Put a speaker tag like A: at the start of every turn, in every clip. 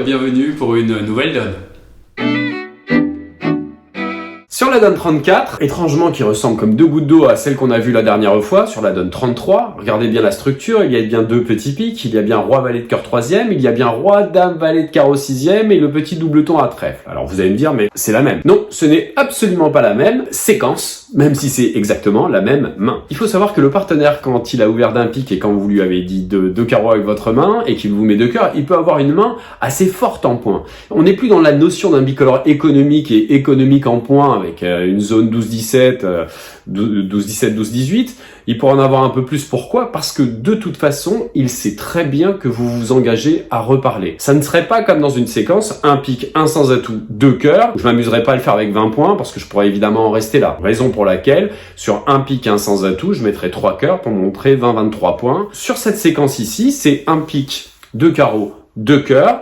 A: bienvenue pour une nouvelle donne. Sur la donne 34, étrangement qui ressemble comme deux gouttes d'eau à celle qu'on a vue la dernière fois, sur la donne 33, regardez bien la structure, il y a bien deux petits pics, il y a bien roi valet de cœur 3e, il y a bien roi dame valet de carreau 6e et le petit doubleton à trèfle. Alors vous allez me dire, mais c'est la même. Non, ce n'est absolument pas la même séquence, même si c'est exactement la même main. Il faut savoir que le partenaire, quand il a ouvert d'un pic et quand vous lui avez dit deux carreaux avec votre main et qu'il vous met deux cœurs, il peut avoir une main assez forte en points. On n'est plus dans la notion d'un bicolore économique et économique en points avec une zone 12-17, 12-17, 12-18, il pourra en avoir un peu plus. Pourquoi ? Parce que de toute façon, il sait très bien que vous vous engagez à reparler. Ça ne serait pas comme dans une séquence, un pic, un sans atout, deux cœurs. Je m'amuserais pas à le faire avec 20 points parce que je pourrais évidemment en rester là. Raison pour laquelle, sur un pic, un sans atout, je mettrais 3 cœurs pour montrer 20-23 points. Sur cette séquence ici, c'est un pic, deux carreaux, deux cœurs.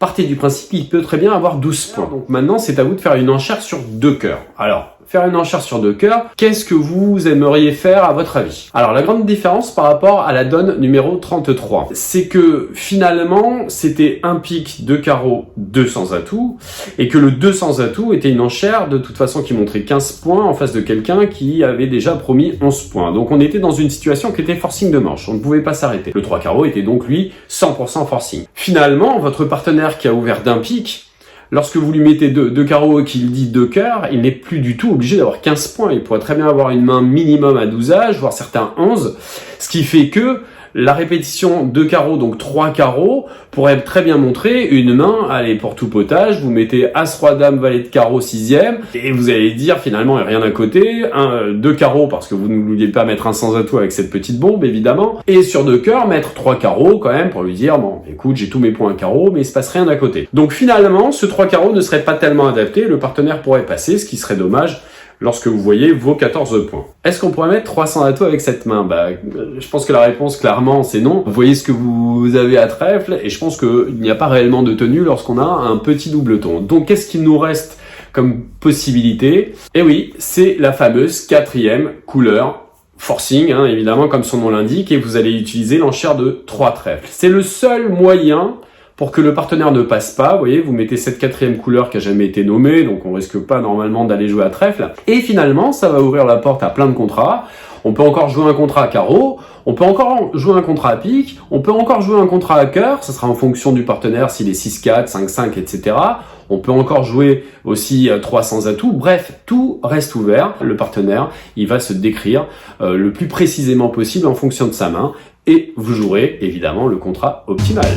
A: Partez du principe qu'il peut très bien avoir 12 points. Donc maintenant, c'est à vous de faire une enchère sur deux cœurs. Alors, faire une enchère sur deux cœurs, qu'est-ce que vous aimeriez faire à votre avis? Alors, la grande différence par rapport à la donne numéro 33, c'est que finalement, c'était un pic, deux carreaux, deux sans atout, et que le deux sans atout était une enchère de toute façon qui montrait 15 points en face de quelqu'un qui avait déjà promis 11 points. Donc on était dans une situation qui était forcing de manche, on ne pouvait pas s'arrêter. Le 3 carreaux était donc lui 100% forcing. Finalement, votre partenaire qui a ouvert d'un pic, lorsque vous lui mettez deux carreaux et qu'il dit deux cœurs, il n'est plus du tout obligé d'avoir 15 points. Il pourrait très bien avoir une main minimum à 12 âges, voire certains 11, ce qui fait que la répétition deux carreaux, donc 3 carreaux, pourrait très bien montrer une main, allez, pour tout potage, vous mettez as, roi, dame, valet de carreau 6e, et vous allez dire finalement, il n'y a rien à côté, deux carreaux, parce que vous ne vouliez pas mettre un sans atout avec cette petite bombe, évidemment, et sur deux cœurs, mettre 3 carreaux quand même, pour lui dire, bon, écoute, j'ai tous mes points à carreau, mais il se passe rien à côté. Donc finalement, ce 3 carreaux ne serait pas tellement adapté, le partenaire pourrait passer, ce qui serait dommage, lorsque vous voyez vos 14 points. Est-ce qu'on pourrait mettre 300 atout avec cette main? Je pense que la réponse, clairement, c'est non. Vous voyez ce que vous avez à trèfle, et je pense qu'il n'y a pas réellement de tenue lorsqu'on a un petit doubleton. Donc, qu'est-ce qu'il nous reste comme possibilité? Eh oui, c'est la fameuse 4e couleur, forcing, évidemment, comme son nom l'indique, et vous allez utiliser l'enchère de 3 trèfles. C'est le seul moyen pour que le partenaire ne passe pas. Vous voyez, vous mettez cette 4e couleur qui a jamais été nommée, donc on risque pas normalement d'aller jouer à trèfle. Et finalement, ça va ouvrir la porte à plein de contrats. On peut encore jouer un contrat à carreau, on peut encore jouer un contrat à pique, on peut encore jouer un contrat à cœur, ça sera en fonction du partenaire, s'il est 6-4, 5-5, etc. On peut encore jouer aussi 3 sans atout. Bref, tout reste ouvert. Le partenaire, il va se décrire le plus précisément possible en fonction de sa main, et vous jouerez évidemment le contrat optimal.